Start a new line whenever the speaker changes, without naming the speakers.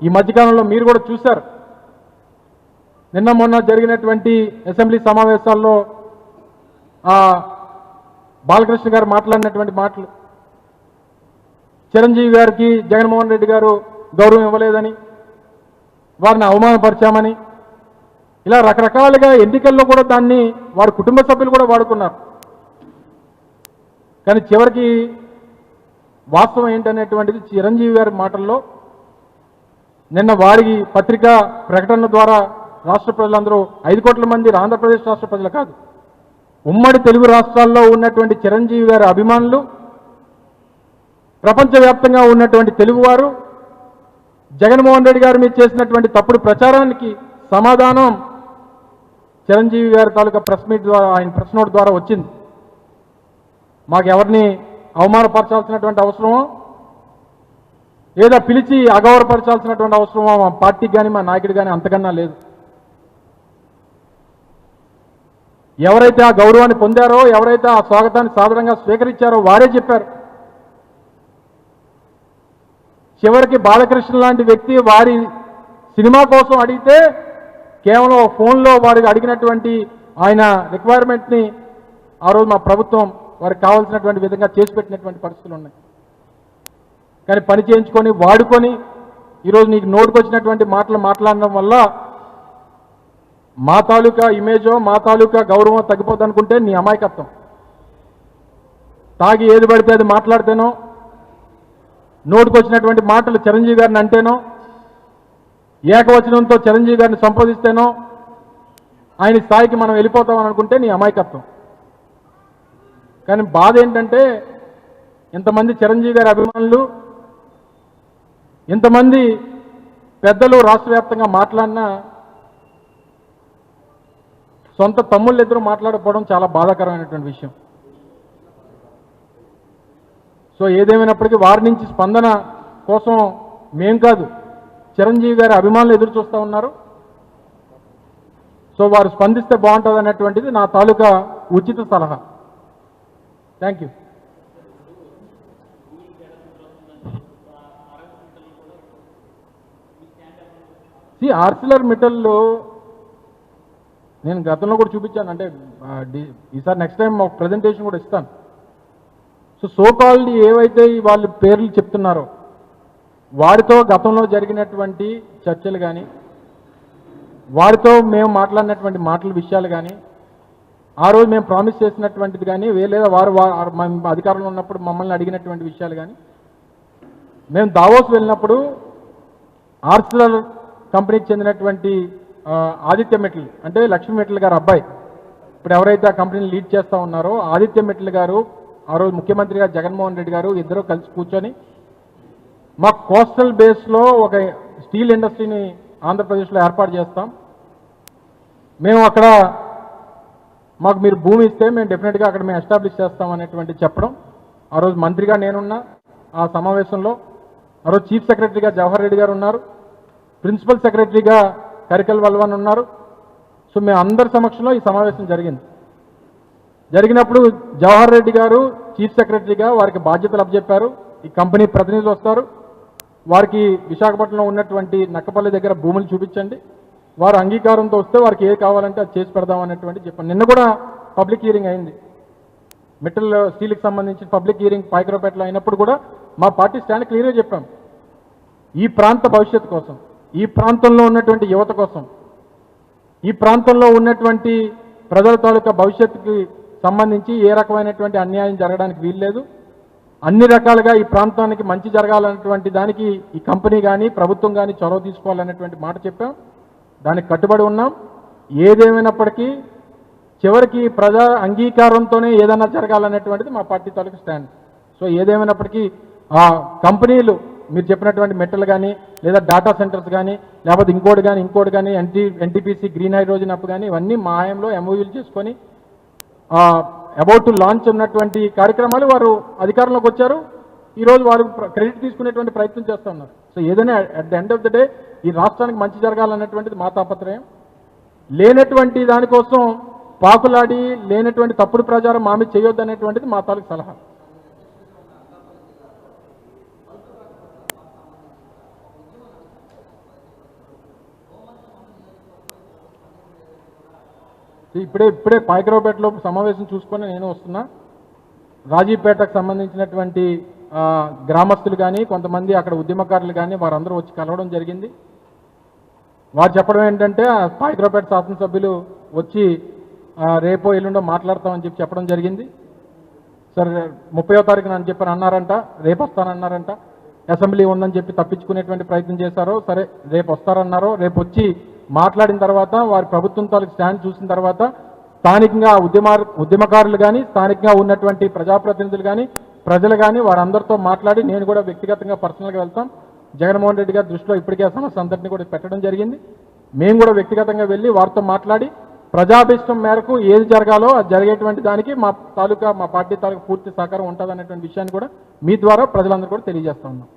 ఈ మధ్యకాలంలో మీరు కూడా చూశారు. నిన్న మొన్న జరిగినటువంటి అసెంబ్లీ సమావేశాల్లో బాలకృష్ణ గారు మాట్లాడినటువంటి మాటలు, చిరంజీవి గారికి జగన్మోహన్ రెడ్డి గారు గౌరవం ఇవ్వలేదని, వారిని అవమానపరిచామని, ఇలా రకరకాలుగా ఎన్నికల్లో కూడా దాన్ని వారి కుటుంబ సభ్యులు కూడా వాడుకున్నారు. కానీ చివరికి వాస్తవం ఏంటనేటువంటిది చిరంజీవి గారి మాటల్లో నిన్న వారి పత్రికా ప్రకటన ద్వారా రాష్ట్ర ప్రజలందరూ 5 కోట్ల మంది ఆంధ్రప్రదేశ్ రాష్ట్ర ప్రజలు కాదు, ఉమ్మడి తెలుగు రాష్ట్రాల్లో ఉన్నటువంటి చిరంజీవి గారి అభిమానులు, ప్రపంచవ్యాప్తంగా ఉన్నటువంటి తెలుగువారు జగన్మోహన్ రెడ్డి గారి మీద చేసినటువంటి తప్పుడు ప్రచారానికి సమాధానం చిరంజీవి గారి తాలూకా ప్రెస్ మీట్ ద్వారా, ఆయన ప్రెస్ నోట్ ద్వారా వచ్చింది. మాకెవరిని అవమానపరచాల్సినటువంటి అవసరమో లేదా పిలిచి అగౌరవపరచాల్సినటువంటి అవసరమో మా పార్టీకి కానీ మా నాయకుడు కానీ అంతకన్నా లేదు. ఎవరైతే ఆ గౌరవాన్ని పొందారో, ఎవరైతే ఆ స్వాగతాన్ని సాధారణంగా స్వీకరించారో వారే చెప్పారు. చివరికి బాలకృష్ణ లాంటి వ్యక్తి వారి సినిమా కోసం అడిగితే కేవలం ఫోన్లో వారికి అడిగినటువంటి ఆయన రిక్వైర్మెంట్ని ఆ రోజు మా ప్రభుత్వం వారికి కావాల్సినటువంటి విధంగా చేసి పెట్టినటువంటి పరిస్థితులు ఉన్నాయి. కానీ పని చేయించుకొని వాడుకొని ఈరోజు నీకు నోటుకు వచ్చినటువంటి మాటలు మాట్లాడడం వల్ల మా తాలూకా ఇమేజో మా తాలూకా గౌరవం తగ్గిపోద్ది అనుకుంటే నీ అమాయకత్వం. తాగి ఏది పడితే అది మాట్లాడితేనో, నోటుకు వచ్చినటువంటి మాటలు చిరంజీవి గారిని అంటేనో, ఏకవచనంతో చిరంజీవి గారిని సంబోధిస్తేనో ఆయన స్థాయికి మనం వెళ్ళిపోతామని అనుకుంటే నీ అమాయకత్వం. కానీ బాధ ఏంటంటే ఇంతమంది చిరంజీవి గారి అభిమానులు, ఇంతమంది పెద్దలు రాష్ట్ర వ్యాప్తంగా మాట్లాడినా సొంత తమ్ముళ్ళు ఇద్దరు మాట్లాడకపోవడం చాలా బాధాకరమైనటువంటి విషయం. సో ఏదేమైనప్పటికీ వారి నుంచి స్పందన కోసం మేం కాదు, చిరంజీవి గారి అభిమానులు ఎదురు చూస్తూ ఉన్నారు. సో వారు స్పందిస్తే బాగుంటుంది అనేటువంటిది నా తాలూకా ఉచిత సలహా. Thank you. ఆర్సిలర్ మిట్టల్లో నేను గతంలో కూడా చూపించాను, అంటే ఈసారి నెక్స్ట్ టైం ఒక ప్రజెంటేషన్ కూడా ఇస్తాను. సో కాల్డ్ ఏవైతే వాళ్ళు పేర్లు చెప్తున్నారో వారితో గతంలో జరిగినటువంటి చర్చలు కానీ, వారితో మేము మాట్లాడినటువంటి మాటల విషయాలు కానీ, ఆ రోజు మేము ప్రామిస్ చేసినటువంటిది కానీ, లేదా వారు అధికారంలో ఉన్నప్పుడు మమ్మల్ని అడిగినటువంటి విషయాలు కానీ, మేము దావోస్ వెళ్ళినప్పుడు ఆర్సిలర్ కంపెనీకి చెందినటువంటి ఆదిత్య మిట్టల్, అంటే లక్ష్మీ మిట్టల్ గారు అబ్బాయి, ఇప్పుడు ఎవరైతే ఆ కంపెనీని లీడ్ చేస్తూ ఉన్నారో ఆదిత్య మిట్టల్ గారు ఆ రోజు ముఖ్యమంత్రిగా జగన్మోహన్ రెడ్డి గారు ఇద్దరు కలిసి కూర్చొని మా కోస్టల్ బేస్లో ఒక స్టీల్ ఇండస్ట్రీని ఆంధ్రప్రదేశ్లో ఏర్పాటు చేస్తాం, మేము అక్కడ మాకు మీరు భూమి ఇస్తే మేము డెఫినెట్గా అక్కడ మేము ఎస్టాబ్లిష్ చేస్తాం అనేటువంటి చెప్పడం. ఆ రోజు మంత్రిగా నేనున్నా ఆ సమావేశంలో. ఆ రోజు చీఫ్ సెక్రటరీగా జవహర్ రెడ్డి గారు ఉన్నారు, ప్రిన్సిపల్ సెక్రటరీగా కరికల్ వల్వన్ ఉన్నారు. సో మేము అందరి సమక్షంలో ఈ సమావేశం జరిగింది. జరిగినప్పుడు జవహర్ రెడ్డి గారు చీఫ్ సెక్రటరీగా వారికి బాధ్యతలు అప్పచెప్పారు. ఈ కంపెనీ ప్రతినిధులు వస్తారు, వారికి విశాఖపట్నంలో ఉన్నటువంటి నక్కపల్లి దగ్గర భూములు చూపించండి, వారు అంగీకారంతో వస్తే వారికి ఏ కావాలంటే అది చేసి పెడదాం అనేటువంటి చెప్పాను. నిన్న కూడా పబ్లిక్ హియరింగ్ అయింది, మిట్టల్ స్టీల్కి సంబంధించి పబ్లిక్ హియరింగ్ పాయకరావుపేటలో అయినప్పుడు కూడా మా పార్టీ స్టాండ్ క్లియర్గా చెప్పాం. ఈ ప్రాంత భవిష్యత్తు కోసం, ఈ ప్రాంతంలో ఉన్నటువంటి యువత కోసం, ఈ ప్రాంతంలో ఉన్నటువంటి ప్రజల తాలూకా భవిష్యత్తుకి సంబంధించి ఏ రకమైనటువంటి అన్యాయం జరగడానికి వీల్లేదు, అన్ని రకాలుగా ఈ ప్రాంతానికి మంచి జరగాలన్నటువంటి దానికి ఈ కంపెనీ కానీ ప్రభుత్వం కానీ చొరవ తీసుకోవాలనేటువంటి మాట చెప్పాం. దానికి కట్టుబడి ఉన్నాం. ఏదేమైనప్పటికీ చివరికి ప్రజా అంగీకారంతోనే ఏదైనా జరగాలనేటువంటిది మా పార్టీ తాలూకా స్టాండ్. సో ఏదేమైనప్పటికీ ఆ కంపెనీలు మీరు చెప్పినటువంటి మెటల్ కానీ, లేదా డేటా సెంటర్స్ కానీ, లేకపోతే ఇంకోటి కానీ ఎన్టీపీసీ గ్రీన్ హైడ్రోజన్ అప్ కానీ, ఇవన్నీ మా హయాంలో ఎంఓయూలు చేసుకొని అబౌట్ టు లాంచ్ ఉన్నటువంటి కార్యక్రమాలు వారు అధికారంలోకి వచ్చారు. ఈరోజు వారు క్రెడిట్ తీసుకునేటువంటి ప్రయత్నం చేస్తూ ఉన్నారు. సో ఏదైనా at the end of the day ఈ రాష్ట్రానికి మంచి జరగాలన్నటువంటిది మా తాపత్రయం. లేనటువంటి దానికోసం పాకులాడి లేనటువంటి తప్పుడు ప్రచారం మా మీద చేయొద్దు అనేటువంటిది మా తాలూకు సలహా. ఇప్పుడే పాయకరావుపేటలో సమావేశం చూసుకొని నేను వస్తున్నా. రాజీపేటకు సంబంధించినటువంటి గ్రామస్తులు కానీ కొంతమంది అక్కడ ఉద్యమకారులు కానీ వారందరూ వచ్చి కలవడం జరిగింది. వారు చెప్పడం ఏంటంటే పాయకరావుపేట శాసనసభ్యులు వచ్చి రేపో ఎల్లుండో మాట్లాడతామని చెప్పడం జరిగింది. సరే 30వ తారీఖున అని చెప్పి అన్నారంట, రేపు వస్తానన్నారంట. అసెంబ్లీ ఉందని చెప్పి తప్పించుకునేటువంటి ప్రయత్నం చేశారో, సరే రేపు వస్తారన్నారో, రేపు వచ్చి మాట్లాడిన తర్వాత వారి ప్రభుత్వం తాలూకు స్టాండ్ చూసిన తర్వాత స్థానికంగా ఉద్యమకారులు కానీ స్థానికంగా ఉన్నటువంటి ప్రజాప్రతినిధులు కానీ ప్రజలు కానీ వారందరితో మాట్లాడి నేను కూడా వ్యక్తిగతంగా పర్సనల్గా వెళ్తాం. జగన్మోహన్ రెడ్డి గారి దృష్టిలో ఇప్పటికే ఆ సమస్య అందరినీ కూడా పెట్టడం జరిగింది. మేము కూడా వ్యక్తిగతంగా వెళ్ళి వారితో మాట్లాడి ప్రజాభిష్టం మేరకు ఏది జరగాలో అది జరిగేటువంటి దానికి మా పార్టీ తాలూకా పూర్తి సహకారం ఉంటుందనేటువంటి విషయాన్ని కూడా మీ ద్వారా ప్రజలందరూ కూడా తెలియజేస్తా ఉన్నాం.